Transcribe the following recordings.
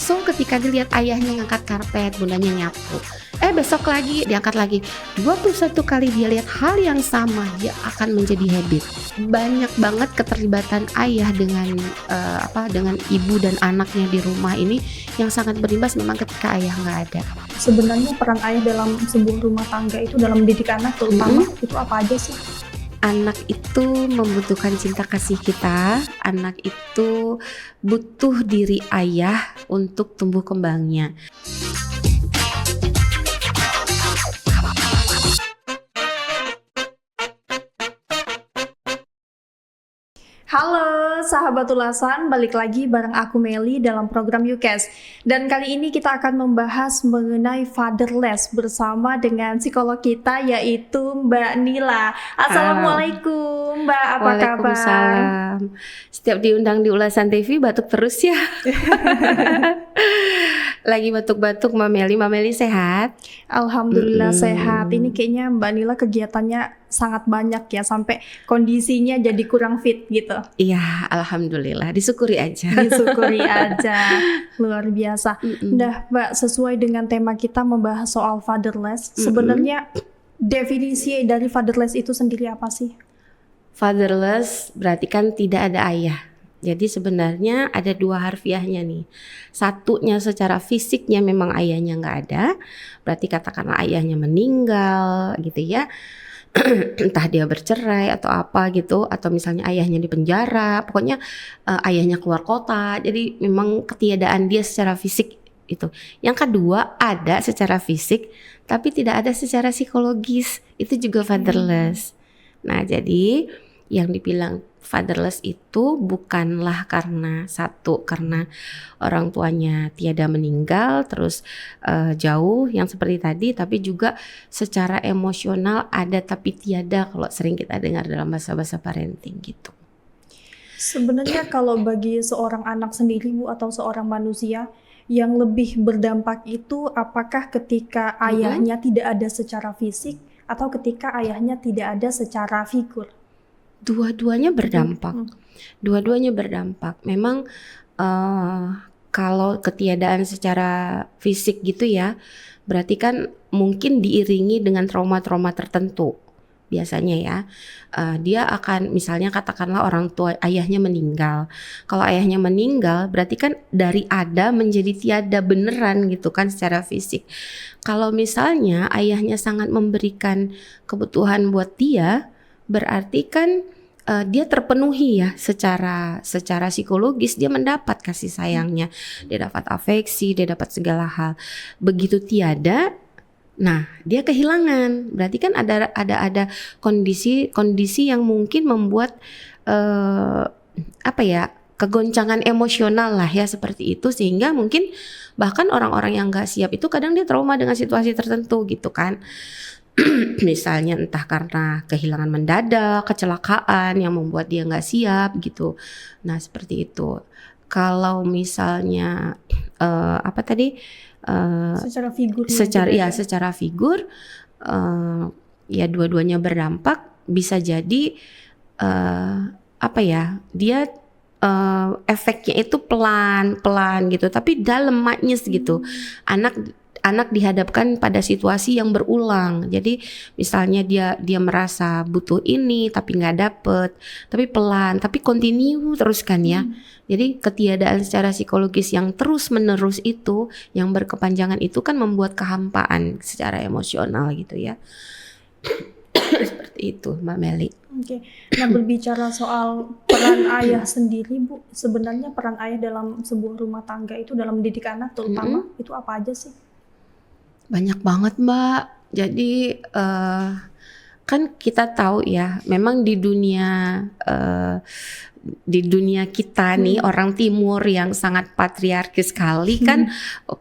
So ketika dilihat ayahnya ngangkat karpet, bundanya nyapu, besok lagi diangkat lagi, 21 kali dia lihat hal yang sama, dia akan menjadi habit. Banyak banget keterlibatan ayah dengan dengan ibu dan anaknya di rumah ini yang sangat berimbas memang ketika ayah nggak ada. Sebenarnya peran ayah dalam sebuah rumah tangga itu dalam mendidik anak terutama itu apa aja sih? Anak itu membutuhkan cinta kasih kita, anak itu butuh diri ayah untuk tumbuh kembangnya. Halo sahabat ulasan, balik lagi bareng aku Meli dalam program UCAS. Dan kali ini kita akan membahas mengenai fatherless bersama dengan psikolog kita yaitu Mbak Nila. Assalamualaikum Mbak, apa kabar? Waalaikumsalam. Setiap diundang di ulasan TV batuk terus ya. Lagi batuk-batuk Mbak Meli sehat? Alhamdulillah sehat. Ini kayaknya Mbak Nila kegiatannya sangat banyak ya, sampai kondisinya jadi kurang fit gitu. Iya, alhamdulillah. Disyukuri aja. Disyukuri aja. Luar biasa. Nah, Mbak, sesuai dengan tema kita membahas soal fatherless, sebenarnya definisi dari fatherless itu sendiri apa sih? Fatherless berarti kan tidak ada ayah. Jadi sebenarnya ada dua harfiahnya nih. Satunya secara fisiknya memang ayahnya nggak ada, berarti katakanlah ayahnya meninggal gitu ya. Entah dia bercerai atau apa gitu, atau misalnya ayahnya di penjara, pokoknya ayahnya keluar kota. Jadi memang ketiadaan dia secara fisik itu. Yang kedua ada secara fisik, tapi tidak ada secara psikologis. Itu juga fatherless. Nah jadi yang dibilang fatherless itu bukanlah karena orang tuanya tiada meninggal terus jauh yang seperti tadi, tapi juga secara emosional ada tapi tiada, kalau sering kita dengar dalam bahasa-bahasa parenting gitu. Sebenarnya kalau bagi seorang anak sendiri Bu, atau seorang manusia yang lebih berdampak itu apakah ketika ayahnya tidak ada secara fisik atau ketika ayahnya tidak ada secara figur? Dua-duanya berdampak. Dua-duanya berdampak. Memang kalau ketiadaan secara fisik gitu ya, berarti kan mungkin diiringi dengan trauma-trauma tertentu. Biasanya ya, dia akan misalnya katakanlah orang tua ayahnya meninggal. Kalau ayahnya meninggal berarti kan dari ada menjadi tiada beneran gitu kan secara fisik. Kalau misalnya ayahnya sangat memberikan kebutuhan buat dia, berarti kan dia terpenuhi ya secara psikologis, dia mendapat kasih sayangnya, dia dapat afeksi, dia dapat segala hal. Begitu tiada, nah dia kehilangan. Berarti kan ada kondisi yang mungkin membuat kegoncangan emosional lah ya seperti itu, sehingga mungkin bahkan orang-orang yang nggak siap itu kadang dia trauma dengan situasi tertentu gitu kan. Misalnya entah karena kehilangan mendadak, kecelakaan yang membuat dia nggak siap gitu. Nah seperti itu. Kalau misalnya Secara figur. Secara figur ya dua-duanya berdampak. Bisa jadi dia efeknya itu pelan gitu, tapi dalam magnis gitu. Anak dihadapkan pada situasi yang berulang. Jadi misalnya dia merasa butuh ini tapi nggak dapet, tapi pelan, tapi continue terus kan ya. Jadi ketiadaan secara psikologis yang terus menerus itu, yang berkepanjangan itu kan membuat kehampaan secara emosional gitu ya. Seperti itu Mbak Meli. Oke. Nah berbicara soal peran ayah sendiri Bu, sebenarnya peran ayah dalam sebuah rumah tangga itu dalam mendidik anak terutama itu apa aja sih? Banyak banget Mbak. Jadi kan kita tahu ya, memang di dunia kita nih orang timur yang sangat patriarkis sekali kan,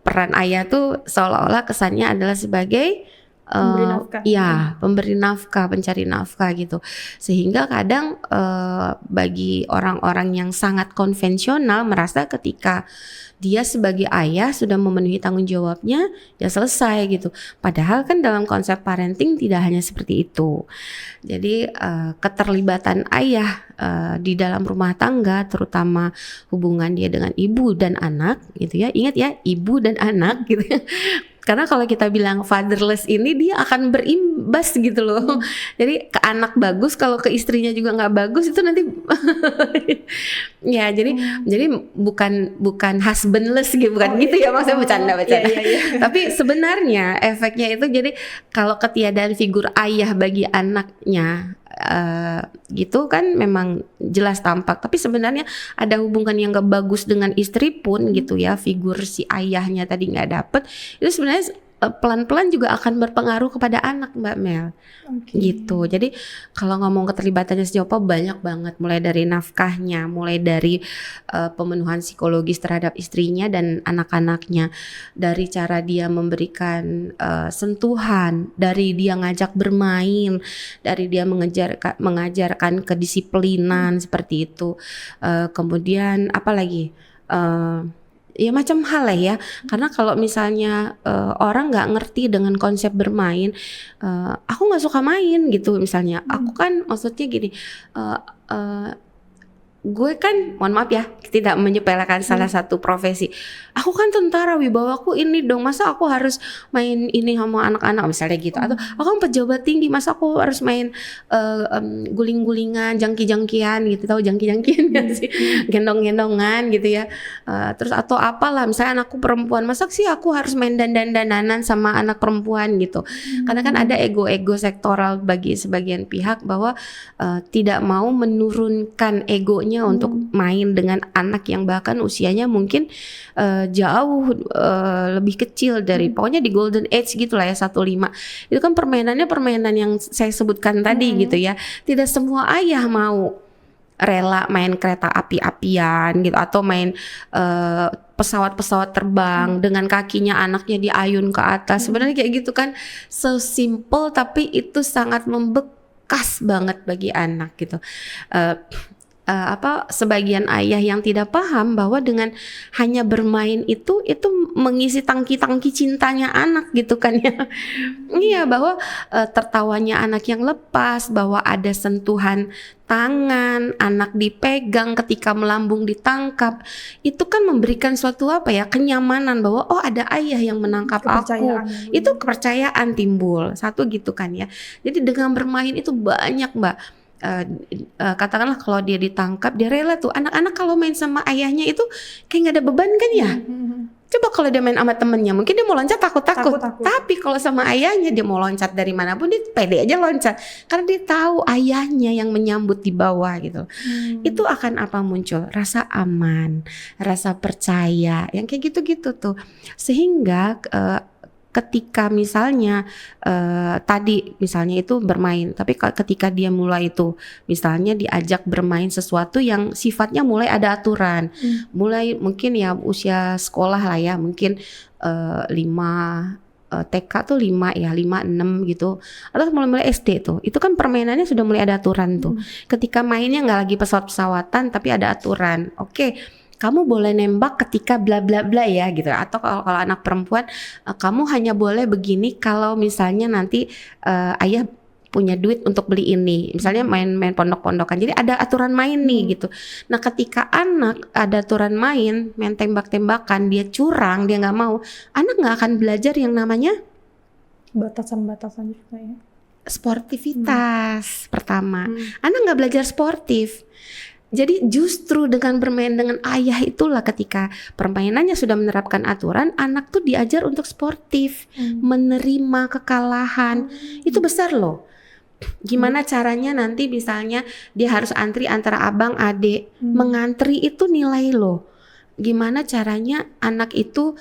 peran ayah tuh seolah-olah kesannya adalah sebagai Memberi nafkah. Ya, pemberi nafkah, pencari nafkah gitu. Sehingga kadang bagi orang-orang yang sangat konvensional merasa ketika dia sebagai ayah sudah memenuhi tanggung jawabnya, ya selesai gitu. Padahal kan dalam konsep parenting tidak hanya seperti itu. Jadi keterlibatan ayah di dalam rumah tangga, terutama hubungan dia dengan ibu dan anak gitu ya. Ingat ya, ibu dan anak gitu. Karena kalau kita bilang fatherless ini dia akan berimbas gitu loh. Jadi ke anak bagus, kalau ke istrinya juga nggak bagus itu nanti ya jadi bukan husbandless gitu, bukan gitu ya, maksudnya bercanda. Iya. Tapi sebenarnya efeknya itu jadi kalau ketiadaan figur ayah bagi anaknya gitu kan memang jelas tampak, tapi sebenarnya ada hubungan yang gak bagus dengan istri pun gitu ya, figur si ayahnya tadi nggak dapet, itu sebenarnya pelan-pelan juga akan berpengaruh kepada anak, Mbak Mel. Gitu. Jadi kalau ngomong keterlibatannya sejauh apa, banyak banget, mulai dari nafkahnya, mulai dari pemenuhan psikologis terhadap istrinya dan anak-anaknya, dari cara dia memberikan sentuhan, dari dia ngajak bermain, dari dia mengajarkan kedisiplinan seperti itu. Kemudian apa lagi? Ya macam hal lah ya, karena kalau misalnya orang nggak ngerti dengan konsep bermain, aku nggak suka main gitu misalnya, aku kan maksudnya gini, gue kan mohon maaf ya tidak menyepelekan salah satu profesi, aku kan tentara, wibawaku ini dong, masa aku harus main ini sama anak-anak misalnya gitu, atau aku kan pejabat tinggi, masa aku harus main guling-gulingan, jangki-jangkian gitu, tahu jangki-jangkian gak sih, gendong-gendongan gitu ya, terus atau apalah, misalnya anakku perempuan, masa sih aku harus main dandan-dandanan sama anak perempuan gitu. Karena kan ada ego-ego sektoral bagi sebagian pihak bahwa tidak mau menurunkan egonya untuk main dengan anak yang bahkan usianya mungkin jauh lebih kecil dari, pokoknya di golden age gitu lah ya, 15. Itu kan permainannya permainan yang saya sebutkan tadi gitu ya. Tidak semua ayah mau rela main kereta api-apian gitu, atau main pesawat-pesawat terbang dengan kakinya anaknya diayun ke atas. Sebenarnya kayak gitu kan, so simple tapi itu sangat membekas banget bagi anak gitu. Sebagian ayah yang tidak paham bahwa dengan hanya bermain itu mengisi tangki-tangki cintanya anak gitu kan ya. Iya, bahwa tertawanya anak yang lepas, bahwa ada sentuhan tangan, anak dipegang ketika melambung ditangkap, itu kan memberikan suatu kenyamanan bahwa oh ada ayah yang menangkap aku. Itu kepercayaan timbul satu gitu kan ya. Jadi dengan bermain itu banyak, Mbak. Katakanlah kalau dia ditangkap, dia rela tuh. Anak-anak kalau main sama ayahnya itu kayak nggak ada beban kan ya. Coba kalau dia main sama temennya, mungkin dia mau loncat takut-takut. Tapi kalau sama ayahnya, dia mau loncat dari manapun dia pede aja loncat, karena dia tahu ayahnya yang menyambut di bawah gitu. Itu akan muncul rasa aman, rasa percaya, yang kayak gitu-gitu tuh. Sehingga ketika misalnya tadi misalnya itu bermain, tapi ketika dia mulai itu misalnya diajak bermain sesuatu yang sifatnya mulai ada aturan, mulai mungkin ya usia sekolah lah ya, mungkin 5 TK tuh 5 ya, 5-6 gitu, atau mulai SD tuh, itu kan permainannya sudah mulai ada aturan tuh. Ketika mainnya nggak lagi pesawat-pesawatan tapi ada aturan. Oke, kamu boleh nembak ketika bla bla bla ya gitu. Atau kalau anak perempuan, kamu hanya boleh begini kalau misalnya nanti ayah punya duit untuk beli ini. Misalnya main pondok-pondokan. Jadi ada aturan main nih gitu. Nah ketika anak ada aturan main tembak-tembakan, dia curang, dia nggak mau, anak nggak akan belajar yang namanya batasan-batasan juga ya. Sportivitas pertama. Anak nggak belajar sportif. Jadi justru dengan bermain dengan ayah itulah, ketika permainannya sudah menerapkan aturan, anak tuh diajar untuk sportif, menerima kekalahan. Itu besar loh. Gimana caranya nanti misalnya dia harus antri antara abang adik, mengantri itu nilai loh. gimana caranya anak itu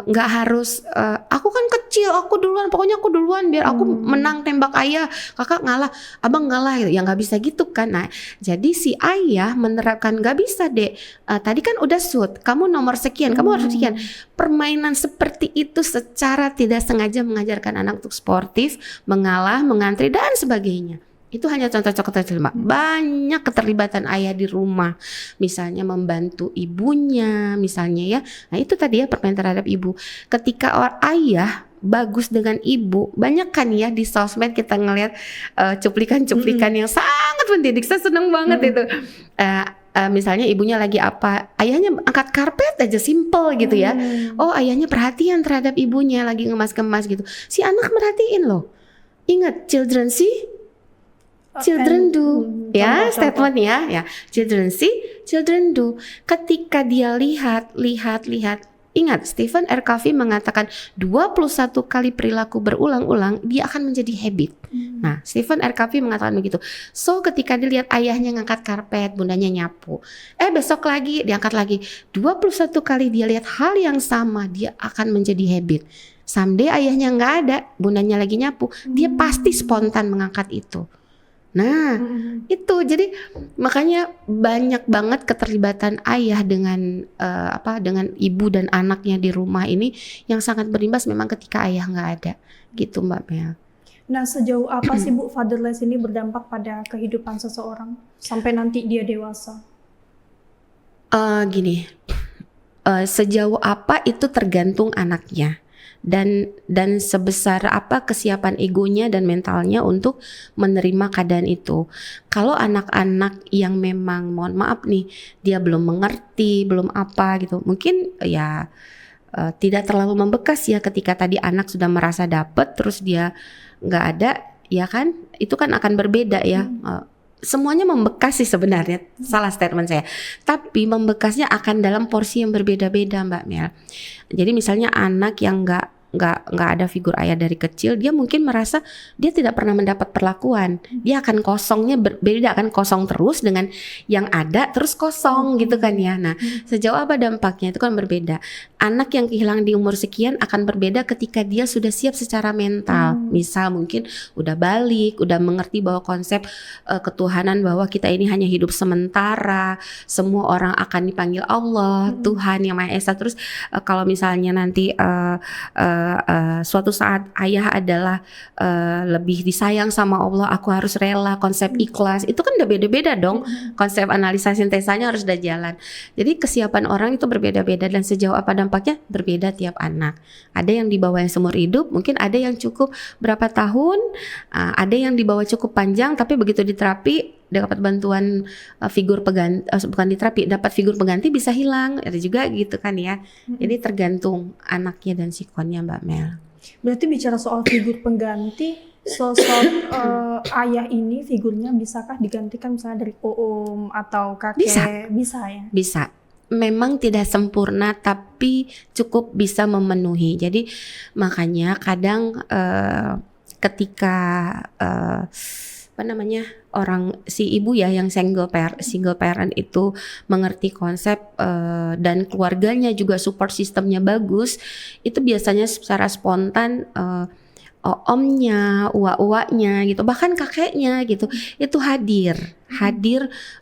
nggak harus aku kan kecil, aku duluan, pokoknya aku duluan biar aku menang tembak ayah, kakak ngalah, abang ngalah gitu. Ya nggak bisa gitu kan. Nah, jadi si ayah menerapkan nggak bisa dek, tadi kan udah shoot, kamu nomor sekian, kamu harus sekian. Permainan seperti itu secara tidak sengaja mengajarkan anak untuk sportif, mengalah, mengantri dan sebagainya. Itu hanya contoh-contoh kecil, Mbak. Banyak keterlibatan ayah di rumah, misalnya membantu ibunya, misalnya ya. Nah itu tadi ya, permainan terhadap ibu. Ketika ayah bagus dengan ibu, banyak kan ya di sosmed kita ngelihat cuplikan-cuplikan yang sangat mendidik. Saya seneng banget itu. Misalnya ibunya lagi apa, ayahnya angkat karpet aja, simple gitu ya. Oh ayahnya perhatian terhadap ibunya lagi ngemas-kemas gitu. Si anak merhatiin loh. Ingat, children see, children do, ya statement ya, children see, children do. Ketika dia lihat, ingat Stephen R. Covey mengatakan 21 kali perilaku berulang-ulang dia akan menjadi habit. Nah, Stephen R. Covey mengatakan begitu. So ketika dilihat ayahnya ngangkat karpet, bundanya nyapu, besok lagi diangkat lagi, 21 kali dia lihat hal yang sama, dia akan menjadi habit. Someday ayahnya nggak ada, bundanya lagi nyapu, dia pasti spontan mengangkat itu. Nah, itu jadi makanya banyak banget keterlibatan ayah dengan dengan ibu dan anaknya di rumah ini yang sangat berimbas memang ketika ayah nggak ada, gitu Mbak Mel. Nah, sejauh apa sih Bu fatherless ini berdampak pada kehidupan seseorang sampai nanti dia dewasa? Sejauh apa itu tergantung anaknya. Dan sebesar apa kesiapan egonya dan mentalnya untuk menerima keadaan itu. Kalau anak-anak yang memang mohon maaf nih, dia belum mengerti, belum apa gitu, mungkin ya tidak terlalu membekas ya ketika tadi anak sudah merasa dapet terus dia nggak ada, ya kan, itu kan akan berbeda ya. Semuanya membekas sih sebenarnya, salah statement saya. Tapi membekasnya akan dalam porsi yang berbeda-beda Mbak Mel. Jadi misalnya anak yang nggak ada figur ayah dari kecil, dia mungkin merasa dia tidak pernah mendapat perlakuan. Dia akan kosongnya berbeda, akan kosong terus dengan yang ada terus kosong gitu kan ya. Nah, sejauh apa dampaknya itu kan berbeda. Anak yang kehilangan di umur sekian akan berbeda ketika dia sudah siap secara mental. Misal mungkin udah balik, udah mengerti bahwa konsep ketuhanan, bahwa kita ini hanya hidup sementara, semua orang akan dipanggil Allah, Tuhan yang Maha Esa. Terus kalau misalnya nanti suatu saat ayah adalah lebih disayang sama Allah, aku harus rela, konsep ikhlas itu kan udah beda-beda dong. Konsep analisa sintesanya harus udah jalan. Jadi kesiapan orang itu berbeda-beda dan sejauh apa dampaknya berbeda tiap anak. Ada yang dibawa yang seumur hidup, mungkin ada yang cukup berapa tahun, ada yang dibawa cukup panjang tapi begitu diterapi dapat bantuan figur pengganti, bukan diterapi, dapat figur pengganti bisa hilang, ada juga gitu kan ya. Jadi tergantung anaknya dan sikonnya Mbak Mel. Berarti bicara soal figur pengganti, sosok ayah ini figurnya bisakah digantikan misalnya dari om atau kakek? Bisa ya? Bisa. Memang tidak sempurna tapi cukup bisa memenuhi. Jadi makanya kadang ketika orang si ibu ya yang single parent itu mengerti konsep dan keluarganya juga support sistemnya bagus, itu biasanya secara spontan omnya, uwa-uwanya gitu, bahkan kakeknya gitu, itu hadir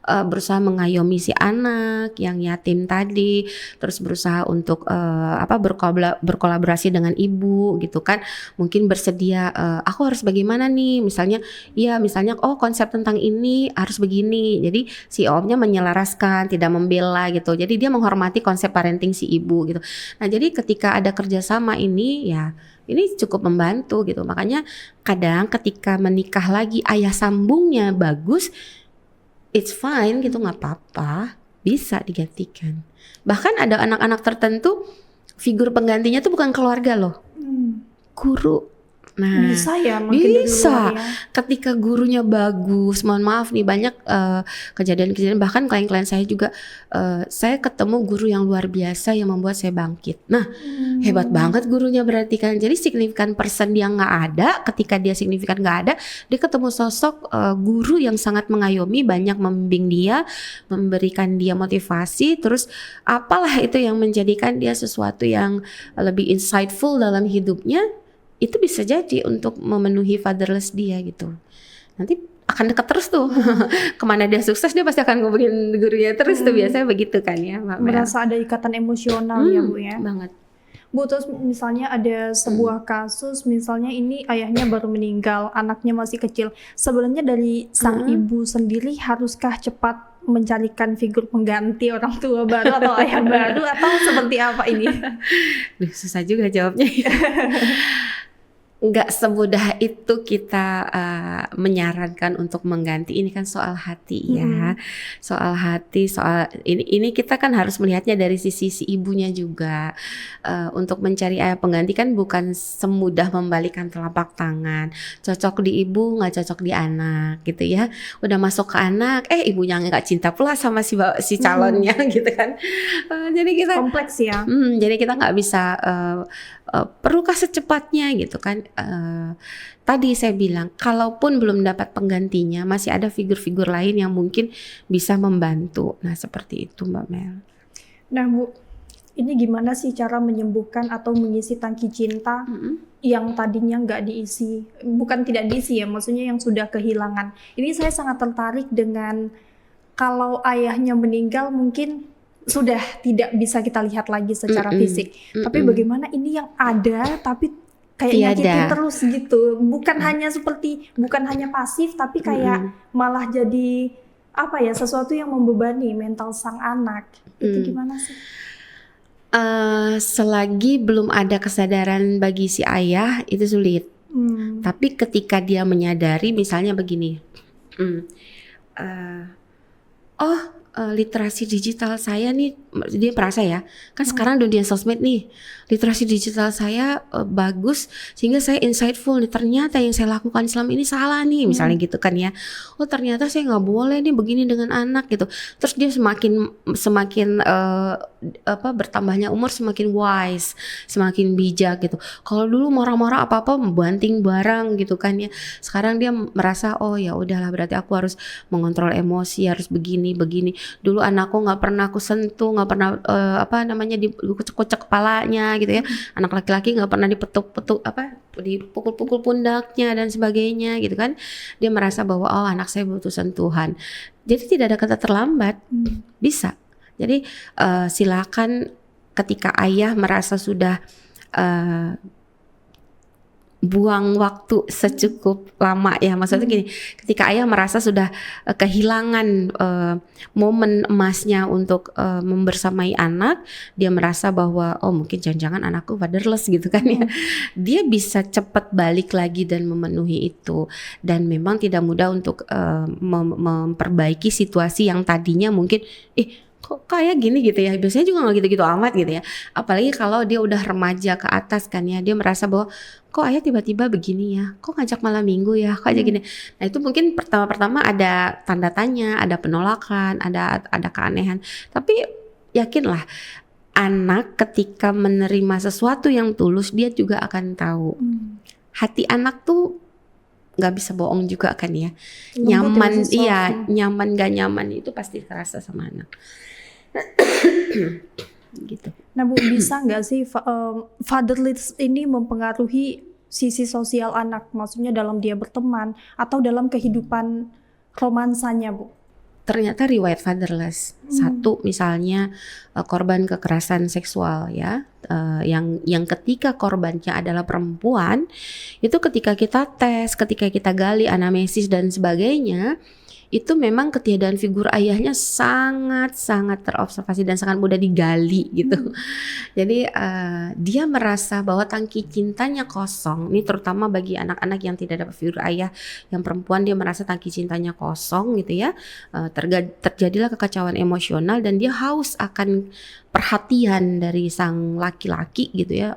berusaha mengayomi si anak yang yatim tadi, terus berusaha untuk berkolaborasi dengan ibu gitu kan, mungkin bersedia aku harus bagaimana nih, misalnya konsep tentang ini harus begini, jadi si omnya menyelaraskan, tidak membela gitu, jadi dia menghormati konsep parenting si ibu gitu. Nah jadi ketika ada kerjasama ini ya ini cukup membantu gitu. Makanya kadang ketika menikah lagi ayah sambungnya bagus, it's fine gitu, nggak apa-apa, bisa digantikan. Bahkan ada anak-anak tertentu figur penggantinya tuh bukan keluarga loh, guru. Nah, Bisa ya makin dari luar bisa. ya. Ketika gurunya bagus, mohon maaf nih banyak kejadian-kejadian, bahkan klien-klien saya juga, saya ketemu guru yang luar biasa yang membuat saya bangkit. Nah, hebat banget gurunya berarti kan. Jadi signifikan person dia nggak ada, ketika dia signifikan nggak ada, dia ketemu sosok guru yang sangat mengayomi, banyak membimbing dia, memberikan dia motivasi, terus apalah itu yang menjadikan dia sesuatu yang lebih insightful dalam hidupnya. Itu bisa jadi untuk memenuhi fatherless dia gitu. Nanti akan dekat terus tuh. Kemana dia sukses dia pasti akan ngubungin gurunya terus tuh, biasanya begitu kan ya Mbak Mel. Merasa ada ikatan emosional ya Bu ya. Banget. Bu, terus misalnya ada sebuah kasus, misalnya ini ayahnya baru meninggal, anaknya masih kecil. Sebenarnya dari sang ibu sendiri haruskah cepat mencarikan figur pengganti orang tua baru atau ayah baru, atau seperti apa ini? Duh, susah juga jawabnya. Nggak semudah itu kita menyarankan untuk mengganti. Ini kan soal hati ya, soal hati, soal ini kita kan harus melihatnya dari sisi si ibunya juga. Untuk mencari ayah pengganti kan bukan semudah membalikan telapak tangan. Cocok di ibu, nggak cocok di anak gitu ya. Udah masuk ke anak, ibunya nggak cinta pula sama si calonnya gitu kan. Jadi kita Kompleks ya. jadi kita nggak bisa perlukah secepatnya gitu kan. Tadi saya bilang kalaupun belum dapat penggantinya, masih ada figur-figur lain yang mungkin bisa membantu. Nah seperti itu Mbak Mel. Nah Bu, ini gimana sih cara menyembuhkan atau mengisi tangki cinta yang tadinya nggak diisi, bukan tidak diisi ya, maksudnya yang sudah kehilangan. Ini saya sangat tertarik dengan kalau ayahnya meninggal mungkin sudah tidak bisa kita lihat lagi secara fisik. Tapi bagaimana ini yang ada tapi kayak nyakitin terus gitu. Bukan hanya pasif tapi kayak malah jadi apa ya, sesuatu yang membebani mental sang anak. Itu gimana sih? Selagi belum ada kesadaran bagi si ayah itu sulit. Tapi ketika dia menyadari misalnya begini. Literasi digital saya nih, dia merasa ya kan sekarang dunia sosmed nih, literasi digital saya bagus sehingga saya insightful nih, ternyata yang saya lakukan selama ini salah nih misalnya gitu kan ya. Oh ternyata saya nggak boleh nih begini dengan anak gitu. Terus dia semakin bertambahnya umur semakin wise, semakin bijak gitu. Kalau dulu marah-marah apa-apa membanting barang gitu kan ya, sekarang dia merasa oh ya udahlah berarti aku harus mengontrol emosi, harus begini. Dulu anakku nggak pernah aku sentuh, nggak pernah dikucek-kucek kepalanya gitu ya. Anak laki-laki nggak pernah dipukul-pukul pundaknya dan sebagainya gitu kan. Dia merasa bahwa oh anak saya butuh sentuhan. Jadi tidak ada kata terlambat, bisa. Jadi silakan ketika ayah merasa sudah buang waktu secukup lama ya, maksudnya gini, ketika ayah merasa sudah kehilangan momen emasnya untuk membersamai anak, dia merasa bahwa oh mungkin jangan-jangan anakku fatherless gitu kan ya, dia bisa cepat balik lagi dan memenuhi itu. Dan memang tidak mudah untuk memperbaiki situasi yang tadinya mungkin kok kayak gini gitu ya, biasanya juga nggak gitu-gitu amat gitu ya. Apalagi kalau dia udah remaja ke atas kan ya, dia merasa bahwa kok ayah tiba-tiba begini ya, kok ngajak malam minggu ya, kok aja gini. Nah itu mungkin pertama-pertama ada tanda tanya, ada penolakan, ada keanehan. Tapi yakinlah anak ketika menerima sesuatu yang tulus, dia juga akan tahu. Hati anak tuh nggak bisa bohong juga kan ya. Nyaman, iya nyaman gak nyaman itu pasti terasa sama anak. Gitu. Nah Bu, bisa nggak sih fatherless ini mempengaruhi sisi sosial anak, maksudnya dalam dia berteman atau dalam kehidupan romansanya Bu? Ternyata riwayat fatherless, satu misalnya korban kekerasan seksual ya, yang ketika korbannya adalah perempuan, itu ketika kita tes, ketika kita gali anamnesis dan sebagainya, itu memang ketiadaan figur ayahnya sangat-sangat terobservasi dan sangat mudah digali gitu. Jadi dia merasa bahwa tangki cintanya kosong. Ini terutama bagi anak-anak yang tidak dapat figur ayah, yang perempuan, dia merasa tangki cintanya kosong gitu ya. Terjadilah kekacauan emosional dan dia haus akan perhatian dari sang laki-laki gitu ya,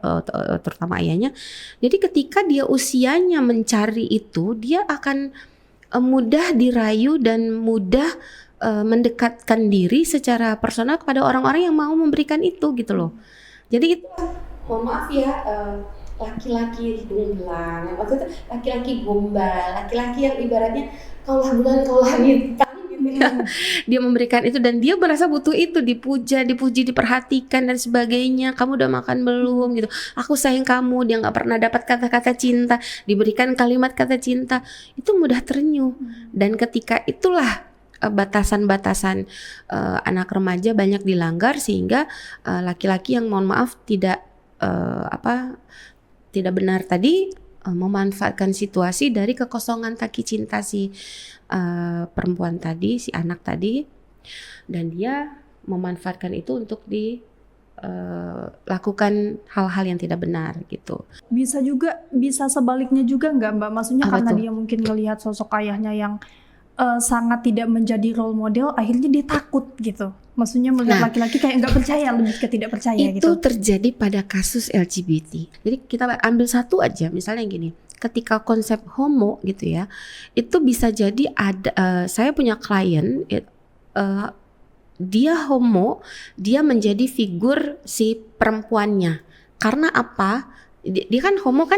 terutama ayahnya. Jadi ketika dia usianya mencari itu, dia akan mudah dirayu dan mudah mendekatkan diri secara personal kepada orang-orang yang mau memberikan itu gitu loh. Jadi itu, mohon maaf ya, laki-laki hidung belang, maksudnya laki-laki gombal, laki-laki yang ibaratnya kaulah bulan kaulah bintang gitu ya. Dia memberikan itu dan dia merasa butuh itu, dipuja, dipuji, diperhatikan dan sebagainya. Kamu udah makan belum gitu? Aku sayang kamu. Dia nggak pernah dapat kata-kata cinta, diberikan kalimat kata cinta, itu mudah terenyuh. Dan ketika itulah batasan-batasan anak remaja banyak dilanggar sehingga laki-laki yang mohon maaf tidak tidak benar tadi memanfaatkan situasi dari kekosongan tangki cinta si perempuan tadi, si anak tadi, dan dia memanfaatkan itu untuk lakukan hal-hal yang tidak benar gitu. Bisa sebaliknya juga nggak Mbak? Maksudnya Apa karena tuh? dia mungkin ngelihat sosok ayahnya yang sangat tidak menjadi role model, akhirnya dia takut gitu. Maksudnya melihat laki-laki kayak nggak percaya, lebih ke tidak percaya itu gitu. terjadi pada kasus LGBT. Jadi kita ambil satu aja, misalnya gini, ketika konsep homo gitu ya, itu bisa jadi ada, saya punya klien, dia homo, dia menjadi figur si perempuannya. Karena apa? Dia kan homo kan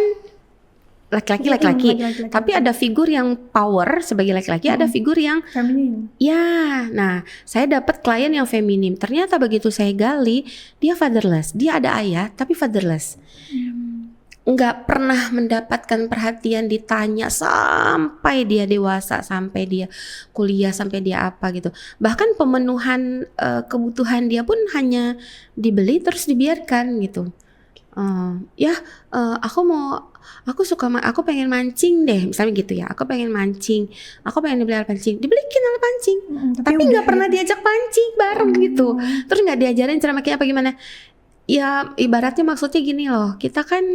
laki-laki, tapi ada figur yang power sebagai laki-laki, ada figur yang Feminin. ya. Nah, saya dapat klien yang feminim. Ternyata begitu saya gali, dia fatherless. Dia ada ayah tapi fatherless. Nggak pernah mendapatkan perhatian, ditanya sampai dia dewasa, sampai dia kuliah, sampai dia apa gitu. Bahkan pemenuhan kebutuhan dia pun hanya dibeli terus dibiarkan gitu. Aku pengen mancing deh, misalnya gitu ya. Aku pengen mancing, aku pengen dibeli alat pancing, dibelikin alat pancing, tapi nggak pernah diajak pancing bareng gitu. Terus nggak diajarin cara makanya apa gimana. Ya ibaratnya maksudnya gini loh, kita kan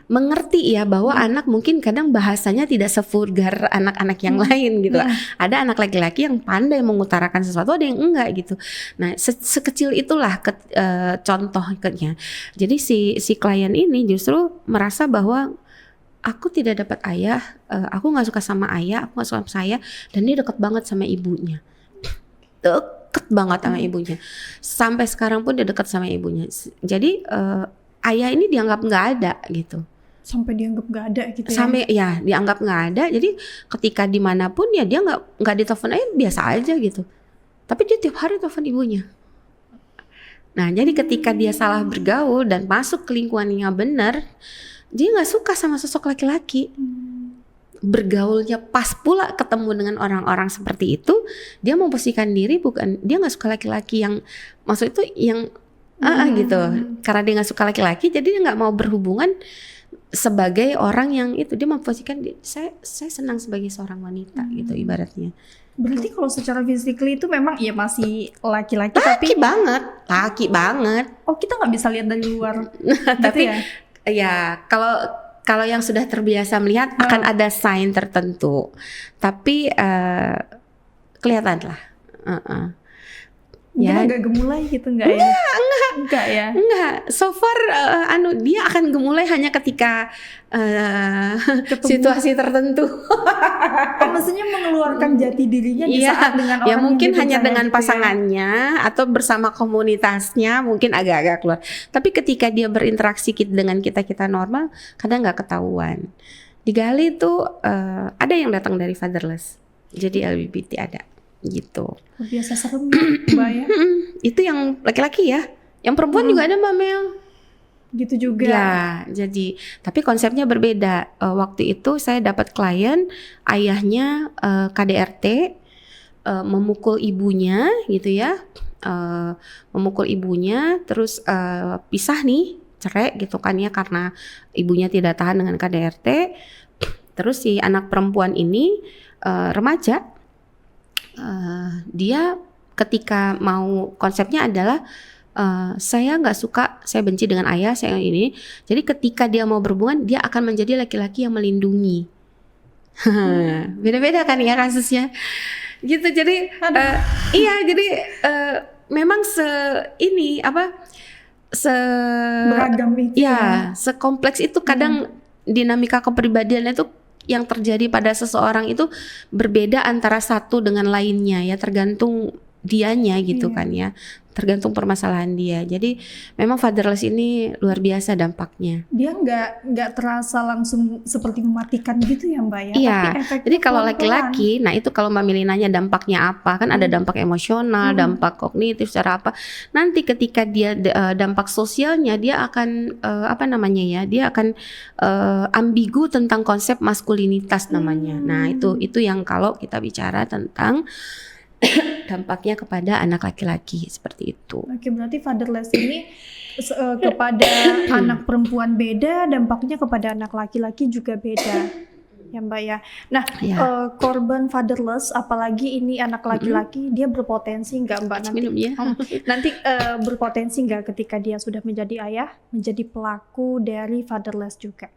mengerti ya bahwa anak mungkin kadang bahasanya tidak sevulgar anak-anak yang lain gitu. Ada anak laki-laki yang pandai mengutarakan sesuatu, ada yang enggak gitu. Nah sekecil itulah contohnya. Jadi si klien ini justru merasa bahwa aku tidak dapat ayah, aku nggak suka sama ayah, aku nggak suka sama saya, dan dia dekat banget sama ibunya. Deket banget sama ibunya. Sampai sekarang pun dia dekat sama ibunya. Jadi ayah ini dianggap nggak ada gitu. Sampai dianggap nggak ada gitu ya. Sampai ya dianggap nggak ada. Jadi ketika dimanapun ya dia nggak ditelepon aja biasa aja gitu. Tapi dia tiap hari telepon ibunya. Nah jadi ketika dia salah bergaul dan masuk ke lingkungannya benar, dia nggak suka sama sosok laki-laki. Bergaulnya pas pula ketemu dengan orang-orang seperti itu, dia memposisikan diri bukan, dia nggak suka laki-laki yang maksud itu yang gitu. Karena dia nggak suka laki-laki, jadi dia nggak mau berhubungan sebagai orang yang itu. Dia memposisikan saya senang sebagai seorang wanita gitu ibaratnya. Berarti kalau secara physically itu memang ya masih laki-laki laki banget. Oh kita nggak bisa lihat dari luar. Tapi gitu ya kalau yang sudah terbiasa melihat akan ada sign tertentu. Tapi kelihatan lah. Mungkin agak gemulai gitu enggak ya? Enggak ya? Enggak. So far dia akan gemulai hanya ketika situasi tertentu. Maksudnya mengeluarkan jati dirinya di saat dengan orang ya mungkin yang hanya dengan gitu pasangannya atau bersama komunitasnya mungkin agak-agak keluar. Tapi ketika dia berinteraksi dengan kita normal, kadang nggak ketahuan. Digali tuh ada yang datang dari fatherless, jadi LGBT ada gitu. Biasa serem Mbak ya. Itu yang laki-laki ya. Yang perempuan juga ada Mbak Mel. Gitu juga. Ya, jadi tapi konsepnya berbeda. Waktu itu saya dapat klien ayahnya KDRT, memukul ibunya gitu ya. Memukul ibunya terus pisah nih, cerai gitu kan ya karena ibunya tidak tahan dengan KDRT. Terus si anak perempuan ini remaja Dia ketika mau konsepnya adalah saya nggak suka, saya benci dengan ayah, saya ini. Jadi ketika dia mau berhubungan, dia akan menjadi laki-laki yang melindungi. Beda-beda kan ya kasusnya, gitu. Jadi iya, jadi memang beragam itu ya, sekompleks itu. Kadang dinamika kepribadiannya itu yang terjadi pada seseorang itu berbeda antara satu dengan lainnya ya, tergantung dianya gitu kan ya, tergantung permasalahan dia. Jadi memang fatherless ini luar biasa dampaknya. Dia nggak terasa langsung seperti mematikan gitu ya Mbak ya. Iya. Tapi Jadi kalau laki-laki, nah itu kalau Mbak Mili nanya dampaknya apa, kan ada dampak emosional, dampak kognitif, secara apa. Nanti ketika dia dampak sosialnya, dia akan dia akan ambigu tentang konsep maskulinitas namanya. Nah itu yang kalau kita bicara tentang dampaknya kepada anak laki-laki seperti itu. Oke, berarti fatherless ini kepada anak perempuan beda, dampaknya kepada anak laki-laki juga beda, ya Mbak ya. Nah, korban fatherless, apalagi ini anak laki-laki, dia berpotensi nggak Mbak nanti berpotensi nggak ketika dia sudah menjadi ayah, menjadi pelaku dari fatherless juga?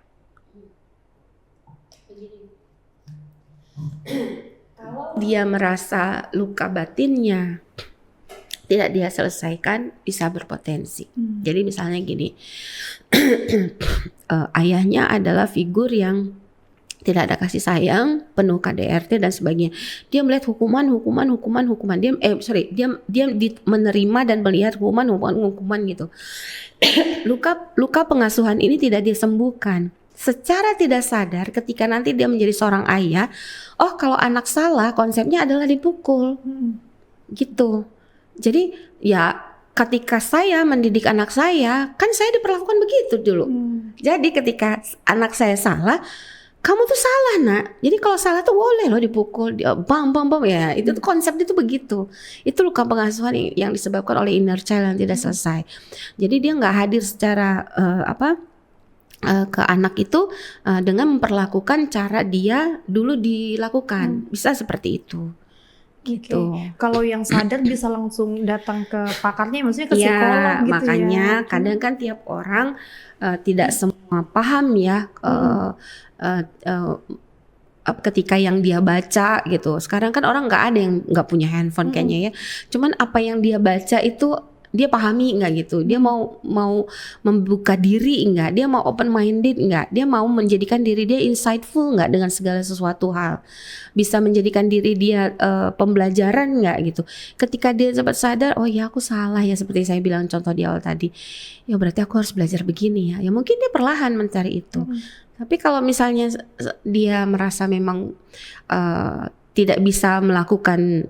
Kalau dia merasa luka batinnya tidak dia selesaikan, bisa berpotensi. Jadi misalnya gini, ayahnya adalah figur yang tidak ada kasih sayang, penuh KDRT dan sebagainya. Dia melihat hukuman. Dia menerima dan melihat hukuman gitu. Luka pengasuhan ini tidak disembuhkan. Secara tidak sadar ketika nanti dia menjadi seorang ayah, oh kalau anak salah konsepnya adalah dipukul, gitu. Jadi ya ketika saya mendidik anak saya, kan saya diperlakukan begitu dulu. Jadi ketika anak saya salah, kamu tuh salah nak. Jadi kalau salah tuh boleh loh dipukul, bam ya. Itu tuh konsepnya tuh begitu. Itu luka pengasuhan yang disebabkan oleh inner child yang tidak selesai. Jadi dia nggak hadir secara ke anak itu dengan memperlakukan cara dia dulu dilakukan. Bisa seperti itu. Gitu. Kalau yang sadar bisa langsung datang ke pakarnya, maksudnya ke psikolog gitu makanya kadang kan tiap orang tidak semua paham ya ketika yang dia baca gitu. Sekarang kan orang nggak ada yang nggak punya handphone kayaknya ya. Cuman apa yang dia baca itu dia pahami nggak gitu, dia mau membuka diri nggak, dia mau open minded nggak, dia mau menjadikan diri dia insightful nggak dengan segala sesuatu hal, bisa menjadikan diri dia pembelajaran nggak gitu. Ketika dia sempat sadar, oh ya aku salah ya, seperti saya bilang contoh di awal tadi, ya berarti aku harus belajar begini ya mungkin dia perlahan mencari itu. Tapi kalau misalnya dia merasa memang tidak bisa melakukan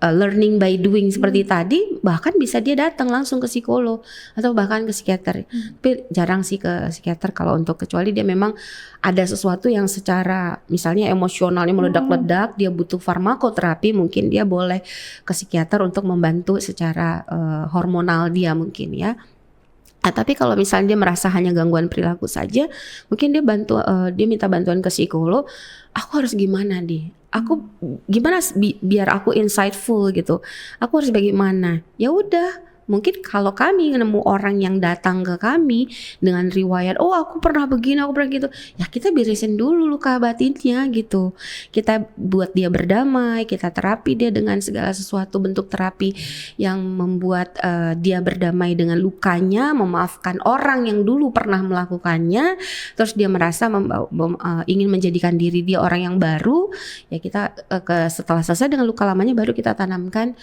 learning by doing seperti tadi, bahkan bisa dia datang langsung ke psikolog atau bahkan ke psikiater. Tapi jarang sih ke psikiater kalau untuk, kecuali dia memang ada sesuatu yang secara misalnya emosionalnya meledak-ledak, dia butuh farmakoterapi, mungkin dia boleh ke psikiater untuk membantu secara hormonal dia mungkin ya. Tapi kalau misalnya dia merasa hanya gangguan perilaku saja, mungkin dia minta bantuan ke psikolog. Aku harus gimana deh? Aku gimana biar aku insightful gitu? Aku harus bagaimana? Ya udah, mungkin kalau kami nemu orang yang datang ke kami dengan riwayat, oh aku pernah begini, aku pernah gitu, ya kita beresin dulu luka batinnya gitu. Kita buat dia berdamai, kita terapi dia dengan segala sesuatu bentuk terapi yang membuat dia berdamai dengan lukanya, memaafkan orang yang dulu pernah melakukannya, terus dia merasa ingin menjadikan diri dia orang yang baru. Ya kita setelah selesai dengan luka lamanya, baru kita tanamkan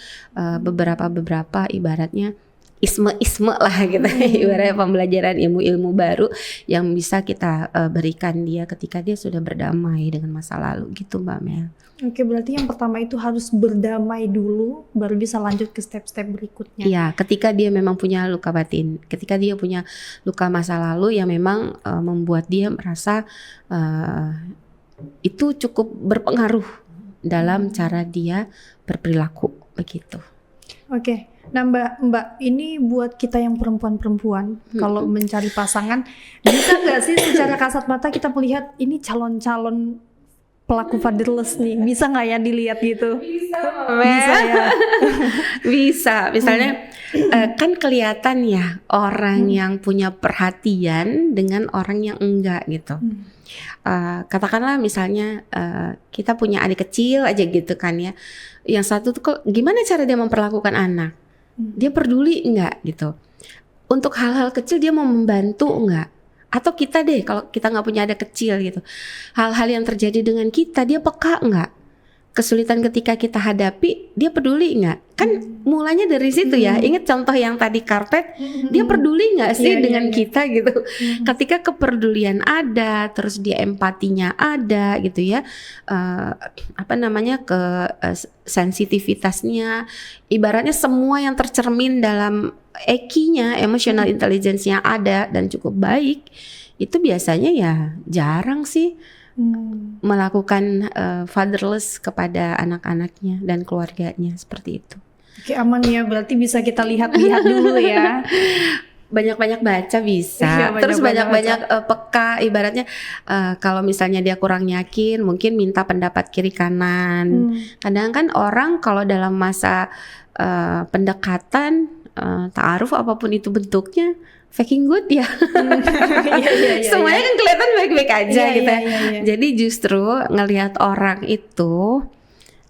beberapa ibaratnya isme lah gitu, ibaratnya pembelajaran ilmu-ilmu baru yang bisa kita berikan dia ketika dia sudah berdamai dengan masa lalu gitu Mbak Mel. Oke, berarti yang pertama itu harus berdamai dulu, baru bisa lanjut ke step-step berikutnya. Iya, ketika dia memang punya luka batin, ketika dia punya luka masa lalu yang memang membuat dia merasa itu cukup berpengaruh dalam cara dia berperilaku begitu. Oke. Nah Mbak, ini buat kita yang perempuan-perempuan, kalau mencari pasangan, bisa nggak sih secara kasat mata kita melihat ini calon-calon pelaku fatherless nih, bisa nggak ya dilihat gitu? Bisa ya. Bisa, misalnya kan kelihatan ya orang yang punya perhatian dengan orang yang enggak gitu. Katakanlah misalnya kita punya adik kecil aja gitu kan ya. Yang satu tuh kok gimana cara dia memperlakukan anak? Dia peduli enggak gitu. Untuk hal-hal kecil dia mau membantu enggak? Atau kita deh kalau kita nggak punya adik kecil gitu. Hal-hal yang terjadi dengan kita dia peka enggak? Kesulitan ketika kita hadapi, dia peduli nggak? Kan mulanya dari situ ya. Ingat contoh yang tadi karpet, dia peduli nggak sih dengan kita gitu? Ketika kepedulian ada, terus dia empatinya ada gitu ya, sensitivitasnya, ibaratnya semua yang tercermin dalam EQ-nya, emotional intelligence-nya ada dan cukup baik, itu biasanya ya jarang sih melakukan fatherless kepada anak-anaknya dan keluarganya seperti itu. Oke, aman ya, berarti bisa kita lihat-lihat dulu ya. Banyak-banyak baca bisa, Iya, terus banyak-banyak banyak-banyak peka, ibaratnya kalau misalnya dia kurang yakin mungkin minta pendapat kiri kanan. Kadang kan orang kalau dalam masa pendekatan ta'aruf apapun itu bentuknya faking good ya. Semuanya kan kelihatan baik-baik aja gitu. Jadi justru ngelihat orang itu,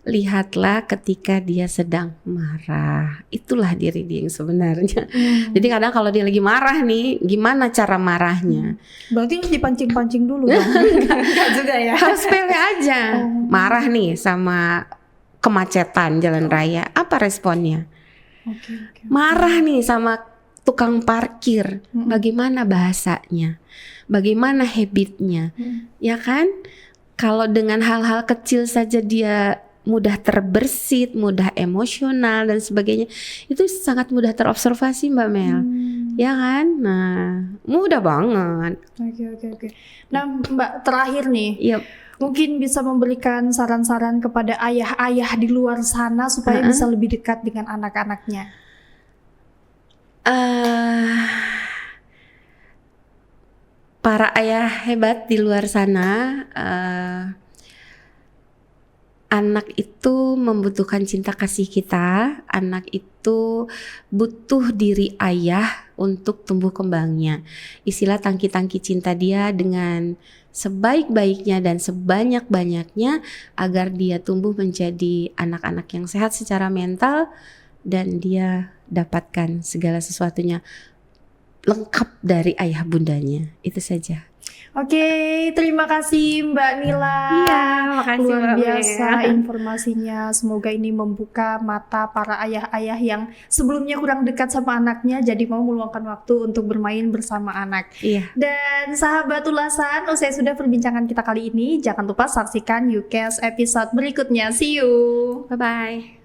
lihatlah ketika dia sedang marah. Itulah diri dia yang sebenarnya. Jadi kadang kalau dia lagi marah nih, gimana cara marahnya? Berarti harus dipancing-pancing dulu dong. Enggak juga ya. Harus sepele aja. Marah nih sama kemacetan jalan raya, apa responnya? Marah nih sama tukang parkir, bagaimana bahasanya, bagaimana habitnya, ya kan? Kalau dengan hal-hal kecil saja dia mudah terbersit, mudah emosional dan sebagainya, itu sangat mudah terobservasi Mbak Mel, ya kan? Nah, mudah banget. Oke. Nah Mbak, terakhir nih, mungkin bisa memberikan saran-saran kepada ayah-ayah di luar sana supaya bisa lebih dekat dengan anak-anaknya. Para ayah hebat di luar sana, anak itu membutuhkan cinta kasih kita. Anak itu butuh diri ayah untuk tumbuh kembangnya. Istilah tangki-tangki cinta dia dengan sebaik-baiknya dan sebanyak-banyaknya agar dia tumbuh menjadi anak-anak yang sehat secara mental dan dia dapatkan segala sesuatunya lengkap dari ayah bundanya. Itu saja. Oke, terima kasih Mbak Nila. Iya, makasih luar Mbak biasa Mel. informasinya. Semoga ini membuka mata para ayah-ayah yang sebelumnya kurang dekat sama anaknya, jadi mau meluangkan waktu untuk bermain bersama anak. Iya. Dan sahabat ulasan, usai sudah perbincangan kita kali ini, jangan lupa saksikan YouCast episode berikutnya. See you. Bye-bye.